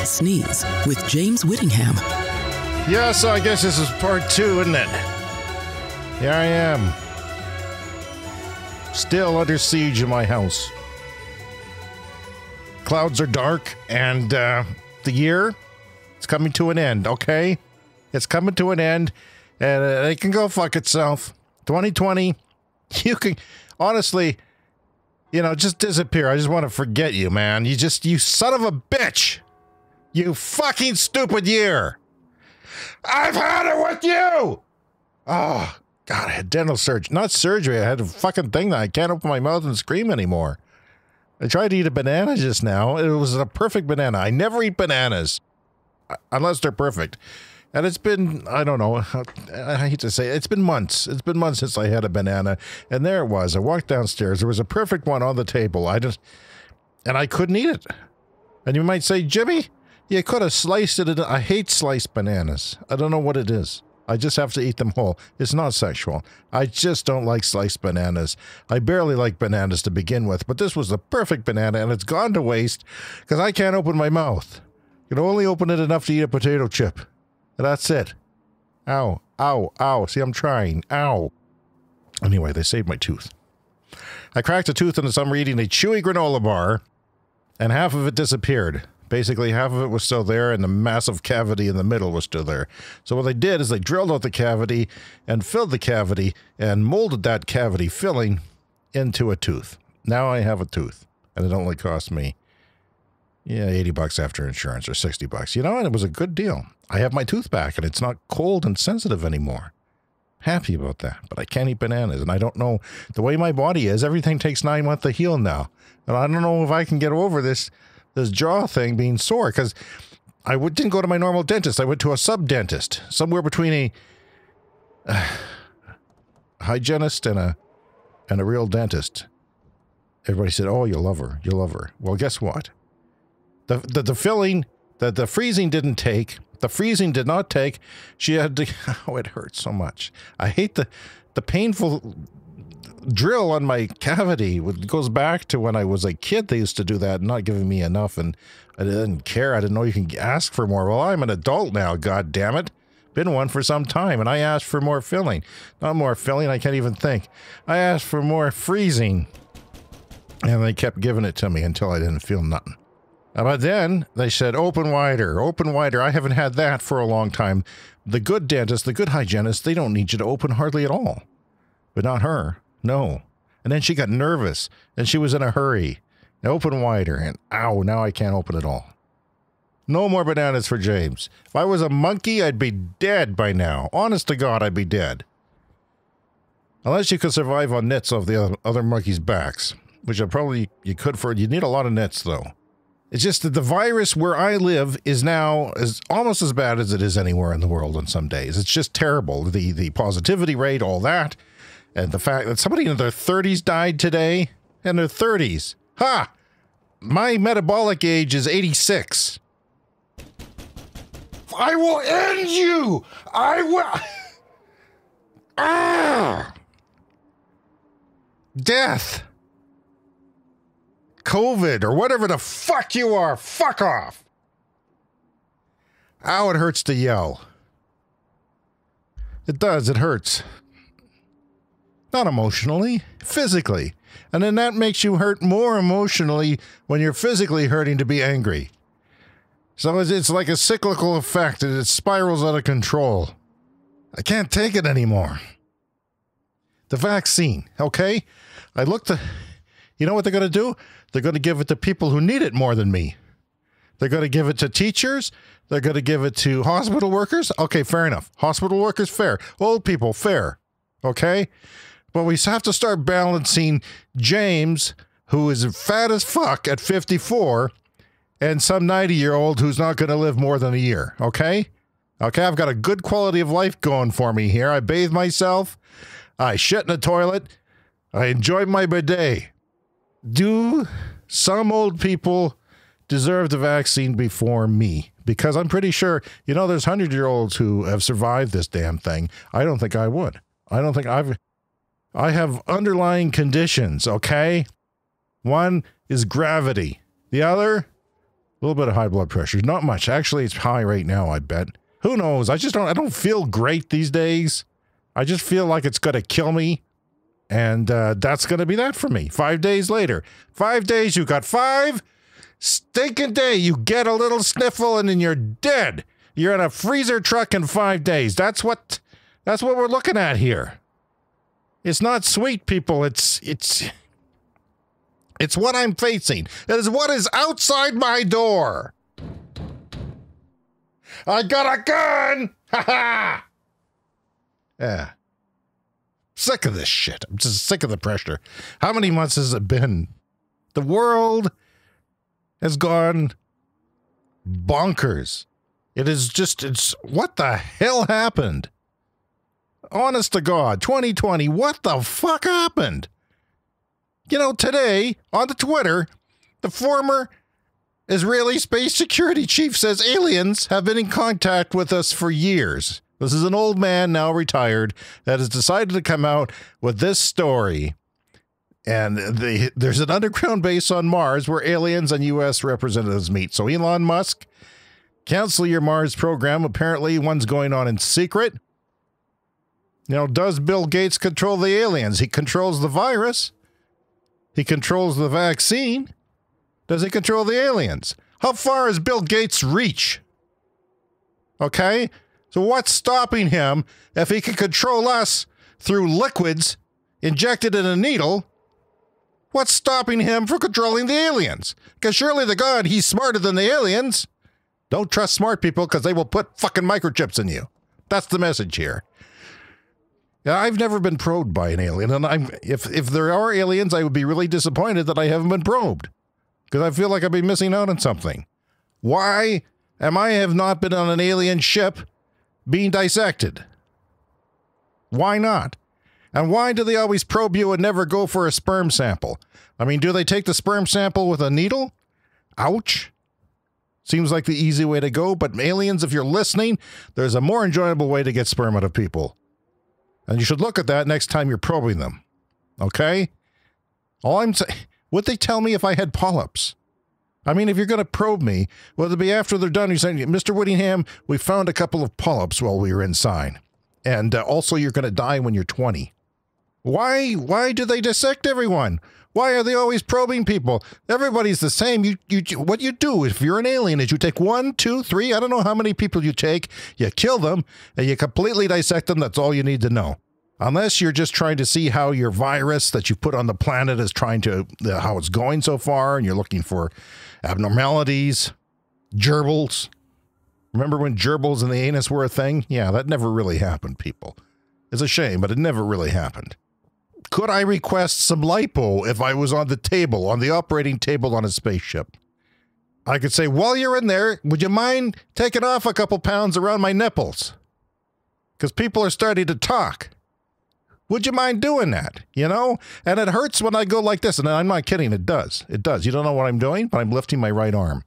Sneeze with James Whittingham. Yeah, so I guess this is part 2, isn't it? Here I am. Still under siege in my house. Clouds are dark, and the year, it's coming to an end, okay? It's coming to an end, and it can go fuck itself. 2020, you can, honestly, you know, just disappear. I just want to forget you, man. You son of a bitch. You fucking stupid year. I've had it with you. Oh, God, I had dental surgery. Not surgery. I had a fucking thing that I can't open my mouth and scream anymore. I tried to eat a banana just now. It was a perfect banana. I never eat bananas unless they're perfect. And it's been, I don't know, I hate to say it, it's been months. It's been months since I had a banana. And there it was. I walked downstairs. There was a perfect one on the table. And I couldn't eat it. And you might say, Jimmy, you could have sliced it. I hate sliced bananas. I don't know what it is. I just have to eat them whole. It's not sexual. I just don't like sliced bananas. I barely like bananas to begin with, but this was the perfect banana, and it's gone to waste because I can't open my mouth. You can only open it enough to eat a potato chip. And that's it. Ow, ow, ow. See, I'm trying. Ow. Anyway, they saved my tooth. I cracked a tooth and I'm eating a chewy granola bar, and half of it disappeared. Basically, half of it was still there, and the massive cavity in the middle was still there. So what they did is they drilled out the cavity and filled the cavity and molded that cavity filling into a tooth. Now I have a tooth, and it only cost me, yeah, $80 after insurance, or $60. You know, and it was a good deal. I have my tooth back, and it's not cold and sensitive anymore. Happy about that, but I can't eat bananas, and I don't know, the way my body is, everything takes 9 months to heal now. And I don't know if I can get over this jaw thing being sore, because I didn't go to my normal dentist. I went to a sub-dentist, somewhere between a hygienist and a real dentist. Everybody said, oh, you'll love her. You'll love her. Well, guess what? The filling, the freezing didn't take. The freezing did not take. She had to, oh, it hurts so much. I hate the painful drill on my cavity. It goes back to when I was a kid. They used to do that, not giving me enough, and I didn't care. I didn't know you can ask for more. Well, I'm an adult now, god damn it. Been one for some time, and I asked for more filling. Not more filling, I can't even think. I asked for more freezing, and they kept giving it to me until I didn't feel nothing. But then they said, open wider, open wider. I haven't had that for a long time. The good dentist, the good hygienist, they don't need you to open hardly at all. But not her. No. And then she got nervous, and she was in a hurry. Open wider, and ow, now I can't open it all. No more bananas for James. If I was a monkey, I'd be dead by now. Honest to God, I'd be dead. Unless you could survive on nits off the other monkeys' backs, which you could you need a lot of nits, though. It's just that the virus where I live is now almost as bad as it is anywhere in the world on some days. It's just terrible. The positivity rate, all that. And the fact that somebody in their 30s died today, in their 30s. Ha! My metabolic age is 86. I will end you! I will... Ah! Death. COVID, or whatever the fuck you are. Fuck off. Ow, it hurts to yell. It does, it hurts. Not emotionally, physically. And then that makes you hurt more emotionally when you're physically hurting to be angry. So it's like a cyclical effect, and it spirals out of control. I can't take it anymore. The vaccine, okay? I looked at... You know what they're going to do? They're going to give it to people who need it more than me. They're going to give it to teachers. They're going to give it to hospital workers. Okay, fair enough. Hospital workers, fair. Old people, fair. Okay? But we have to start balancing James, who is fat as fuck at 54, and some 90-year-old who's not going to live more than a year. Okay? Okay, I've got a good quality of life going for me here. I bathe myself. I shit in the toilet. I enjoy my bidet. Do some old people deserve the vaccine before me? because I'm pretty sure, you know, there's 100-year-olds who have survived this damn thing. I don't think I would. I don't think I have underlying conditions, okay? One is gravity. The other, a little bit of high blood pressure. Not much. Actually, it's high right now, I bet. Who knows? I don't feel great these days. I just feel like it's going to kill me. And that's going to be that for me. 5 days later. 5 days, you got 5 stinking day. You get a little sniffle and then you're dead. You're in a freezer truck in 5 days. That's what we're looking at here. It's not sweet, people. It's what I'm facing. It is what is outside my door. I got a gun! Ha ha! Yeah. Sick of this shit. I'm just sick of the pressure. How many months has it been? The world has gone bonkers. It's what the hell happened? Honest to God, 2020, what the fuck happened? You know, today, on the Twitter, the former Israeli space security chief says aliens have been in contact with us for years. This is an old man, now retired, that has decided to come out with this story. And there's an underground base on Mars where aliens and U.S. representatives meet. So Elon Musk, cancel your Mars program. Apparently, one's going on in secret. You know, does Bill Gates control the aliens? He controls the virus. He controls the vaccine. Does he control the aliens? How far is Bill Gates' reach? Okay? So what's stopping him if he can control us through liquids injected in a needle? What's stopping him from controlling the aliens? Because surely the God, he's smarter than the aliens. Don't trust smart people because they will put fucking microchips in you. That's the message here. Yeah, I've never been probed by an alien, and if there are aliens, I would be really disappointed that I haven't been probed, because I feel like I'd be missing out on something. Why have not been on an alien ship being dissected? Why not? And why do they always probe you and never go for a sperm sample? I mean, do they take the sperm sample with a needle? Ouch. Seems like the easy way to go, but aliens, if you're listening, there's a more enjoyable way to get sperm out of people. And you should look at that next time you're probing them. Okay? All I'm saying, would they tell me if I had polyps? I mean, if you're going to probe me, will it be after they're done? You're saying, Mr. Whittingham, we found a couple of polyps while we were inside. And also, you're going to die when you're 20. Why do they dissect everyone? Why are they always probing people? Everybody's the same. What you do if you're an alien is you take 1, 2, 3, I don't know how many people you take, you kill them, and you completely dissect them. That's all you need to know. Unless you're just trying to see how your virus that you put on the planet is trying to, how it's going so far, and you're looking for abnormalities, gerbils. Remember when gerbils in the anus were a thing? Yeah, that never really happened, people. It's a shame, but it never really happened. Could I request some lipo if I was on the table, on the operating table on a spaceship? I could say, while you're in there, would you mind taking off a couple pounds around my nipples? Because people are starting to talk. Would you mind doing that? You know? And it hurts when I go like this. And I'm not kidding. It does. It does. You don't know what I'm doing, but I'm lifting my right arm.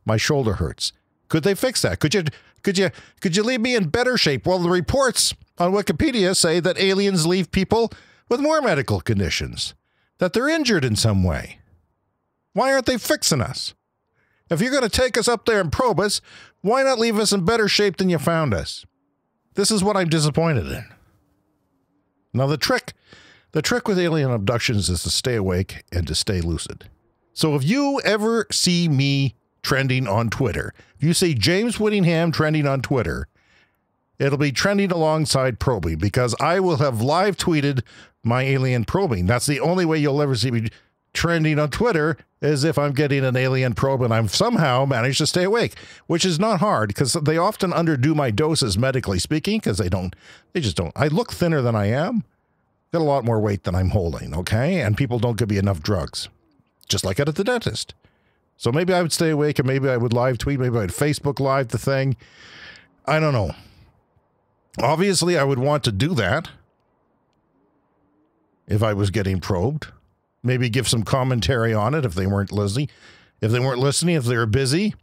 My shoulder hurts. Could they fix that? Could you leave me in better shape? Well, the reports on Wikipedia say that aliens leave people with more medical conditions, that they're injured in some way. Why aren't they fixing us? If you're going to take us up there and probe us, why not leave us in better shape than you found us? This is what I'm disappointed in. Now, the trick with alien abductions is to stay awake and to stay lucid. So if you ever see me trending on Twitter, if you see James Whittingham trending on Twitter, it'll be trending alongside probing, because I will have live tweeted my alien probing. That's the only way you'll ever see me trending on Twitter, is if I'm getting an alien probe and I've somehow managed to stay awake, which is not hard, because they often underdo my doses, medically speaking, because they just don't. I look thinner than I am, got a lot more weight than I'm holding, okay? And people don't give me enough drugs, just like at the dentist. So maybe I would stay awake, and maybe I would live tweet, maybe I'd Facebook live the thing. I don't know. Obviously, I would want to do that if I was getting probed. Maybe give some commentary on it if they weren't listening. If they were busy.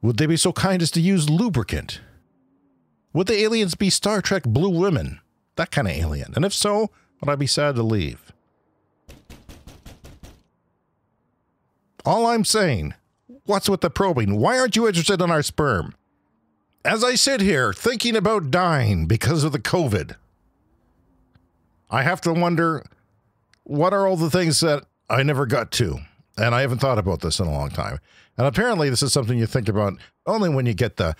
Would they be so kind as to use lubricant? Would the aliens be Star Trek Blue Women? That kind of alien. And if so, would I be sad to leave? All I'm saying, what's with the probing? Why aren't you interested in our sperm? As I sit here thinking about dying because of the COVID, I have to wonder, what are all the things that I never got to? And I haven't thought about this in a long time. And apparently this is something you think about only when you get the,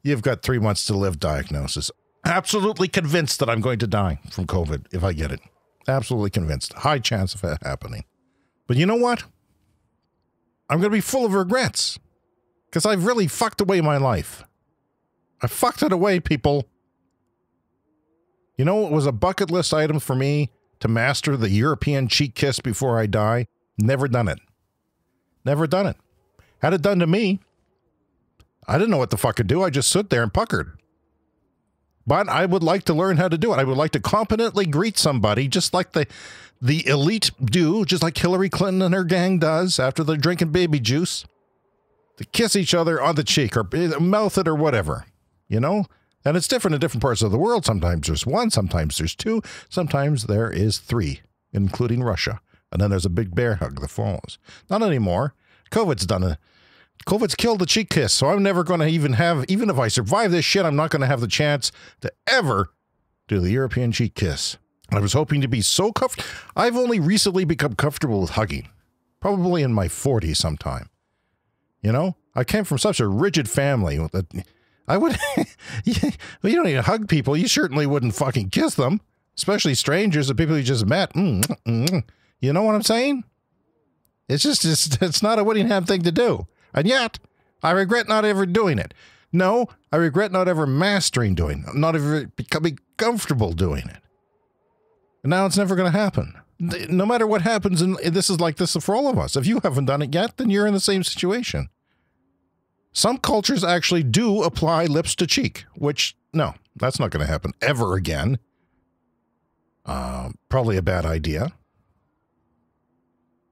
you've got 3 months to live diagnosis. Absolutely convinced that I'm going to die from COVID if I get it. Absolutely convinced. High chance of it happening. But you know what? I'm going to be full of regrets because I've really fucked away my life. I fucked it away, people. You know, it was a bucket list item for me to master the European cheek kiss before I die. Never done it. Never done it. Had it done to me, I didn't know what the fuck to do. I just stood there and puckered. But I would like to learn how to do it. I would like to competently greet somebody just like the elite do, just like Hillary Clinton and her gang does after they're drinking baby juice. To kiss each other on the cheek or mouth it or whatever, you know? And it's different in different parts of the world. Sometimes there's one, sometimes there's two, sometimes there is three, including Russia. And then there's a big bear hug that follows. Not anymore. COVID's killed the cheek kiss, so I'm never going to even if I survive this shit, I'm not going to have the chance to ever do the European cheek kiss. I was hoping to be so comfortable. I've only recently become comfortable with hugging. Probably in my 40s sometime. You know? I came from such a rigid family that I would... you don't need to hug people. You certainly wouldn't fucking kiss them. Especially strangers, the people you just met. You know what I'm saying? It's not a Whittingham thing to do. And yet, I regret not ever doing it. No, I regret not ever mastering doing it. Not ever becoming comfortable doing it. And now it's never going to happen. No matter what happens, and this is like this for all of us. If you haven't done it yet, then you're in the same situation. Some cultures actually do apply lips to cheek, which, no, that's not going to happen ever again. Probably a bad idea.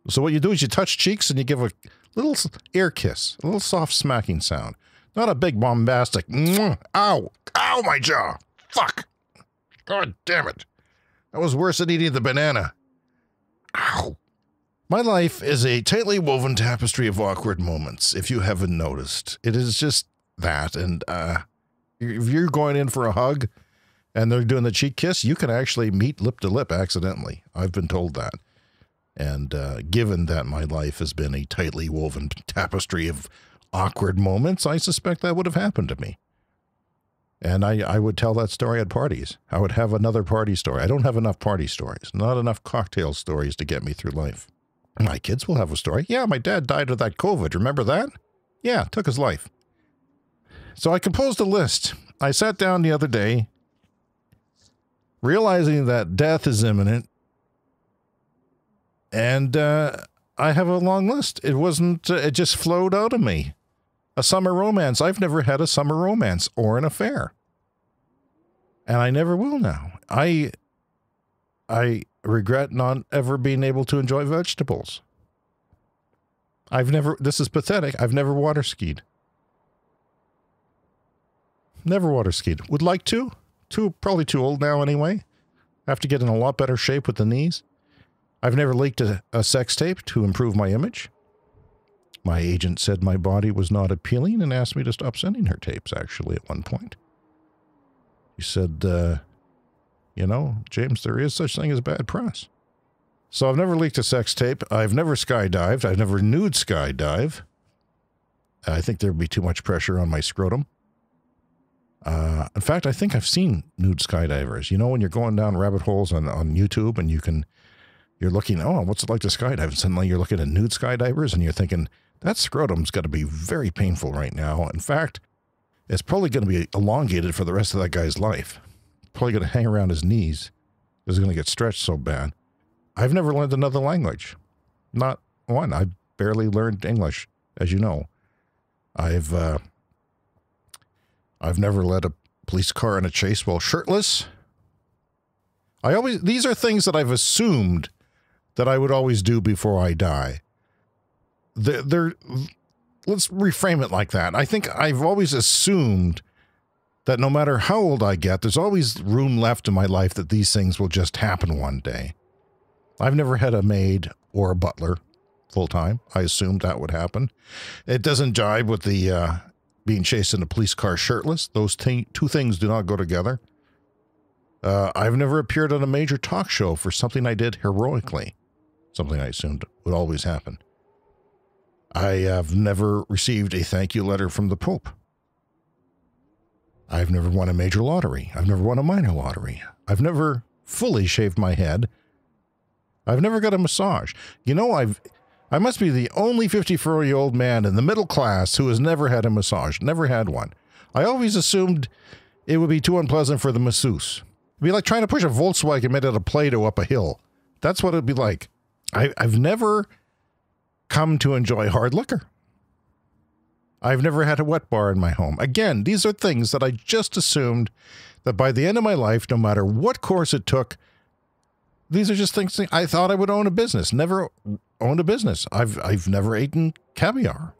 So what you do is you touch cheeks and you give a little ear kiss, a little soft smacking sound. Not a big bombastic, ow, ow, my jaw, fuck. God damn it. That was worse than eating the banana. Ow. My life is a tightly woven tapestry of awkward moments, if you haven't noticed. It is just that, and if you're going in for a hug and they're doing the cheek kiss, you can actually meet lip to lip accidentally. I've been told that. And given that my life has been a tightly woven tapestry of awkward moments, I suspect that would have happened to me. And I would tell that story at parties. I would have another party story. I don't have enough party stories, not enough cocktail stories to get me through life. My kids will have a story. Yeah, my dad died of that COVID. Remember that? Yeah, took his life. So I composed a list. I sat down the other day, realizing that death is imminent. And I have a long list. It just flowed out of me. A summer romance. I've never had a summer romance or an affair. And I never will now. I regret not ever being able to enjoy vegetables. This is pathetic. I've never water skied. Never water skied. Would like to. Probably too old now anyway. I have to get in a lot better shape with the knees. I've never leaked a sex tape to improve my image. My agent said my body was not appealing and asked me to stop sending her tapes, actually, at one point. He said, you know, James, there is such thing as bad press. So I've never leaked a sex tape. I've never skydived. I've never nude skydive. I think there'd be too much pressure on my scrotum. In fact, I think I've seen nude skydivers. You know, when you're going down rabbit holes on YouTube and you're looking, oh, what's it like to skydive? And suddenly you're looking at nude skydivers and you're thinking, that scrotum's got to be very painful right now. In fact, it's probably going to be elongated for the rest of that guy's life. Probably going to hang around his knees. It's going to get stretched so bad. I've never learned another language. Not one. I barely learned English, as you know. I've never led a police car in a chase while shirtless. These are things that I've assumed that I would always do before I die. let's reframe it like that. I think I've always assumed that no matter how old I get, there's always room left in my life that these things will just happen one day. I've never had a maid or a butler full-time. I assumed that would happen. It doesn't jibe with the being chased in a police car shirtless. Those two things do not go together. I've never appeared on a major talk show for something I did heroically, something I assumed would always happen. I have never received a thank you letter from the Pope. I've never won a major lottery. I've never won a minor lottery. I've never fully shaved my head. I've never got a massage. You know, I must be the only 54-year-old man in the middle class who has never had a massage, never had one. I always assumed it would be too unpleasant for the masseuse. It'd be like trying to push a Volkswagen made out of Play-Doh up a hill. That's what it'd be like. I've never come to enjoy hard liquor. I've never had a wet bar in my home. Again, these are things that I just assumed that by the end of my life, no matter what course it took, these are just things I thought I would own a business. Never owned a business. I've never eaten caviar.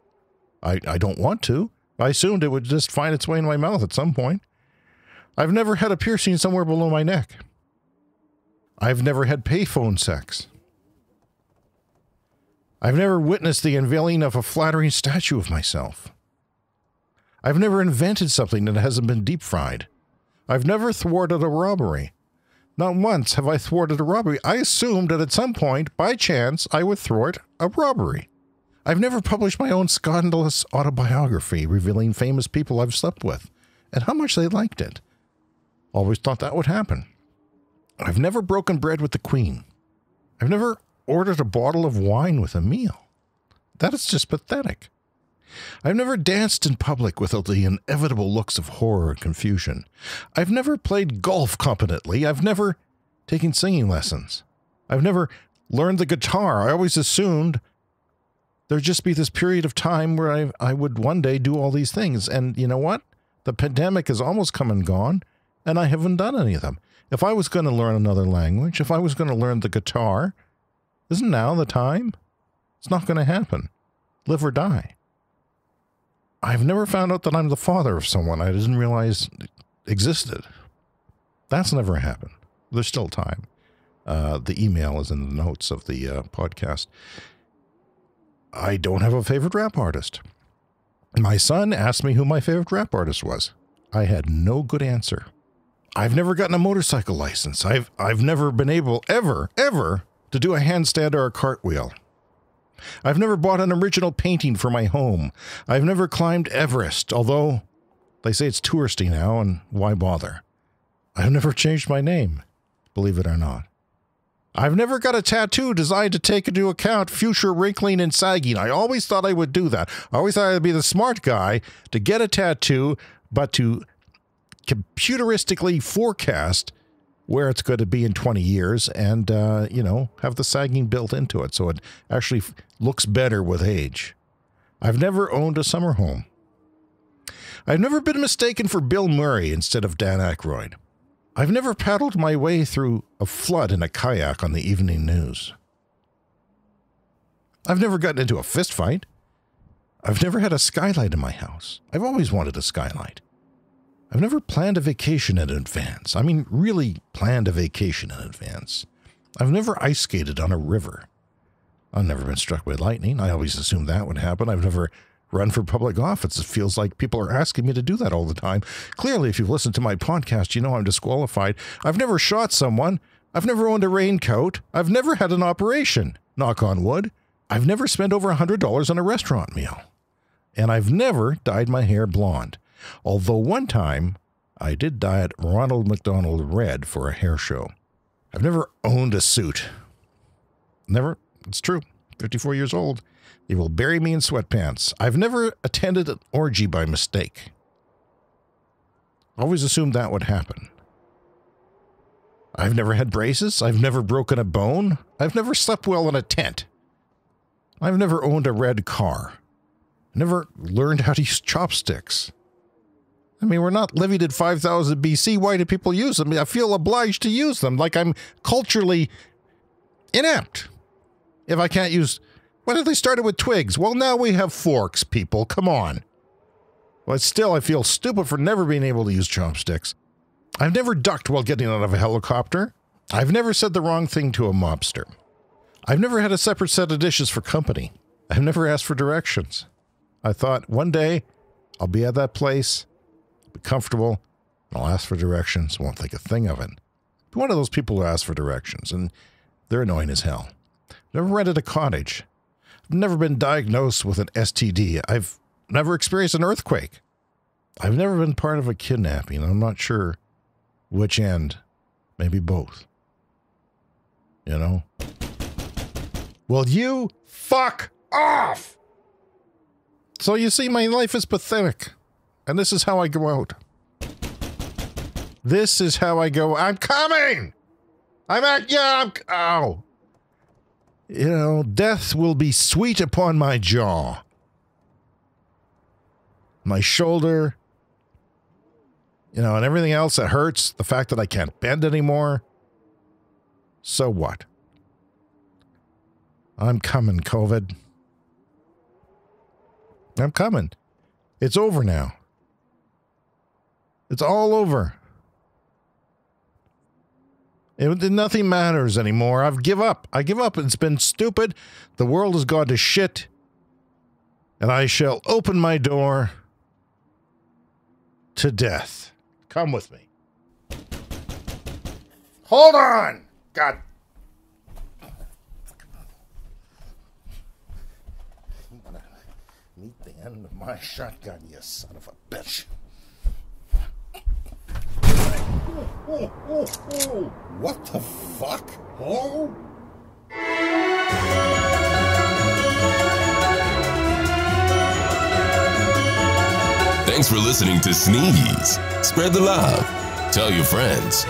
I don't want to. I assumed it would just find its way in my mouth at some point. I've never had a piercing somewhere below my neck. I've never had payphone sex. I've never witnessed the unveiling of a flattering statue of myself. I've never invented something that hasn't been deep fried. I've never thwarted a robbery. Not once have I thwarted a robbery. I assumed that at some point, by chance, I would thwart a robbery. I've never published my own scandalous autobiography revealing famous people I've slept with and how much they liked it. Always thought that would happen. I've never broken bread with the Queen. I've never ordered a bottle of wine with a meal. That is just pathetic. I've never danced in public without the inevitable looks of horror and confusion. I've never played golf competently. I've never taken singing lessons. I've never learned the guitar. I always assumed there'd just be this period of time where I would one day do all these things. And you know what? The pandemic has almost come and gone, and I haven't done any of them. If I was going to learn another language, if I was going to learn the guitar, isn't now the time? It's not going to happen. Live or die. I've never found out that I'm the father of someone I didn't realize existed. That's never happened. There's still time. The email is in the notes of the podcast. I don't have a favorite rap artist. My son asked me who my favorite rap artist was. I had no good answer. I've never gotten a motorcycle license. I've never been able, ever, to do a handstand or a cartwheel. I've never bought an original painting for my home. I've never climbed Everest, although they say it's touristy now, and why bother? I've never changed my name, believe it or not. I've never got a tattoo designed to take into account future wrinkling and sagging. I always thought I would do that. I always thought I'd be the smart guy to get a tattoo, but to computeristically forecast where it's going to be in 20 years and, have the sagging built into it so it actually looks better with age. I've never owned a summer home. I've never been mistaken for Bill Murray instead of Dan Aykroyd. I've never paddled my way through a flood in a kayak on the evening news. I've never gotten into a fist fight. I've never had a skylight in my house. I've always wanted a skylight. I've never planned a vacation in advance. I mean, really planned a vacation in advance. I've never ice skated on a river. I've never been struck by lightning. I always assumed that would happen. I've never run for public office. It feels like people are asking me to do that all the time. Clearly, if you've listened to my podcast, you know I'm disqualified. I've never shot someone. I've never owned a raincoat. I've never had an operation, knock on wood. I've never spent over $100 on a restaurant meal. And I've never dyed my hair blonde. Although one time, I did dye it Ronald McDonald red for a hair show. I've never owned a suit. Never. It's true. 54 years old. They will bury me in sweatpants. I've never attended an orgy by mistake. Always assumed that would happen. I've never had braces. I've never broken a bone. I've never slept well in a tent. I've never owned a red car. Never learned how to use chopsticks. I mean, we're not living in 5000 BC. Why do people use them? I feel obliged to use them, like I'm culturally inept if I can't use What if they started with twigs? Well, now we have forks, people. Come on. But still, I feel stupid for never being able to use chopsticks. I've never ducked while getting out of a helicopter. I've never said the wrong thing to a mobster. I've never had a separate set of dishes for company. I've never asked for directions. I thought one day I'll be at that place, I'll be comfortable, and I'll ask for directions, won't think a thing of it. I'm one of those people who ask for directions, and they're annoying as hell. Never rented a cottage. I've never been diagnosed with an STD. I've never experienced an earthquake. I've never been part of a kidnapping. I'm not sure which end. Maybe both. You know? Will you fuck off? So you see, my life is pathetic. And this is how I go out. This is how I go. I'm coming! Ow! You know, death will be sweet upon my jaw. My shoulder. You know, and everything else that hurts. The fact that I can't bend anymore. So what? I'm coming, COVID. I'm coming. It's over now. It's all over. Nothing matters anymore. I give up. It's been stupid. The world has gone to shit. And I shall open my door to death. Come with me. Hold on! God. You wanna meet the end of my shotgun, you son of a bitch. Oh. What the fuck? Oh? Thanks for listening to Sneeze. Spread the love. Tell your friends.